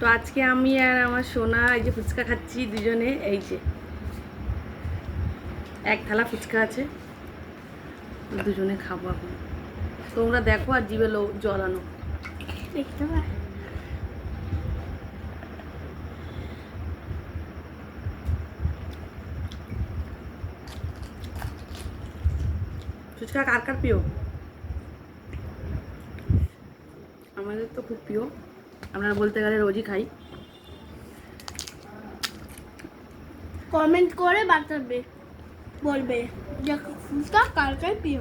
তো আজকে আমি আর আমার সোনা এই যে ফুচকা খাচ্ছি দুজনে। এই যে এক থালা ফুচকা আছে, দুজনে খাবো এখন। তোমরা দেখো আর জিভে জল আনো। দেখতে পাই ফুচকা কার কার প্রিয়? আমাদের তো খুব প্রিয়, আমরা বলতে গেলে রোজই খাই। কমেন্ট করে বাতাবে, বলবে যে ফুচকা কার কার প্রিয়।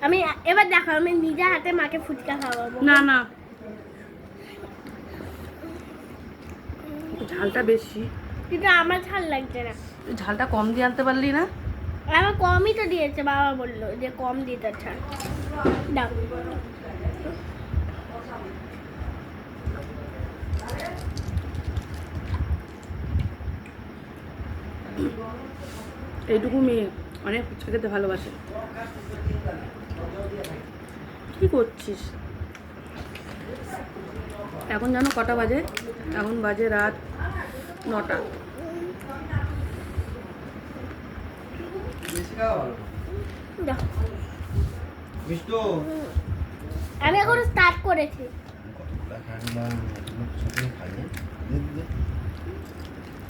আমি এবার দেখো, আমি নিজে হাতে মাকে ফুচকা খাওয়াবো। না না, ঝালটা বেশি, কিন্তু আমার ঝাল লাগছে না। ঝালটা কম দিয়ে আনতে পারলি না? আমার কমই তো দিয়েছে, বাবা বললো যে কম দিতে ঝাল দাও। এইটুকু মেয়ে অনেক ফুচকা খেতে ভালোবাসে। কি করছিস? এখন জানো কটা বাজে? এখন বাজে রাত 9টা। দাও। আমি এখন স্টার্ট করেছি।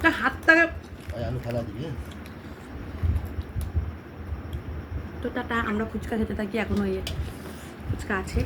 তা হাতটাকে তো টাটা, আমরা ফুচকা খেতে থাকি। এখনো ফুচকা আছে।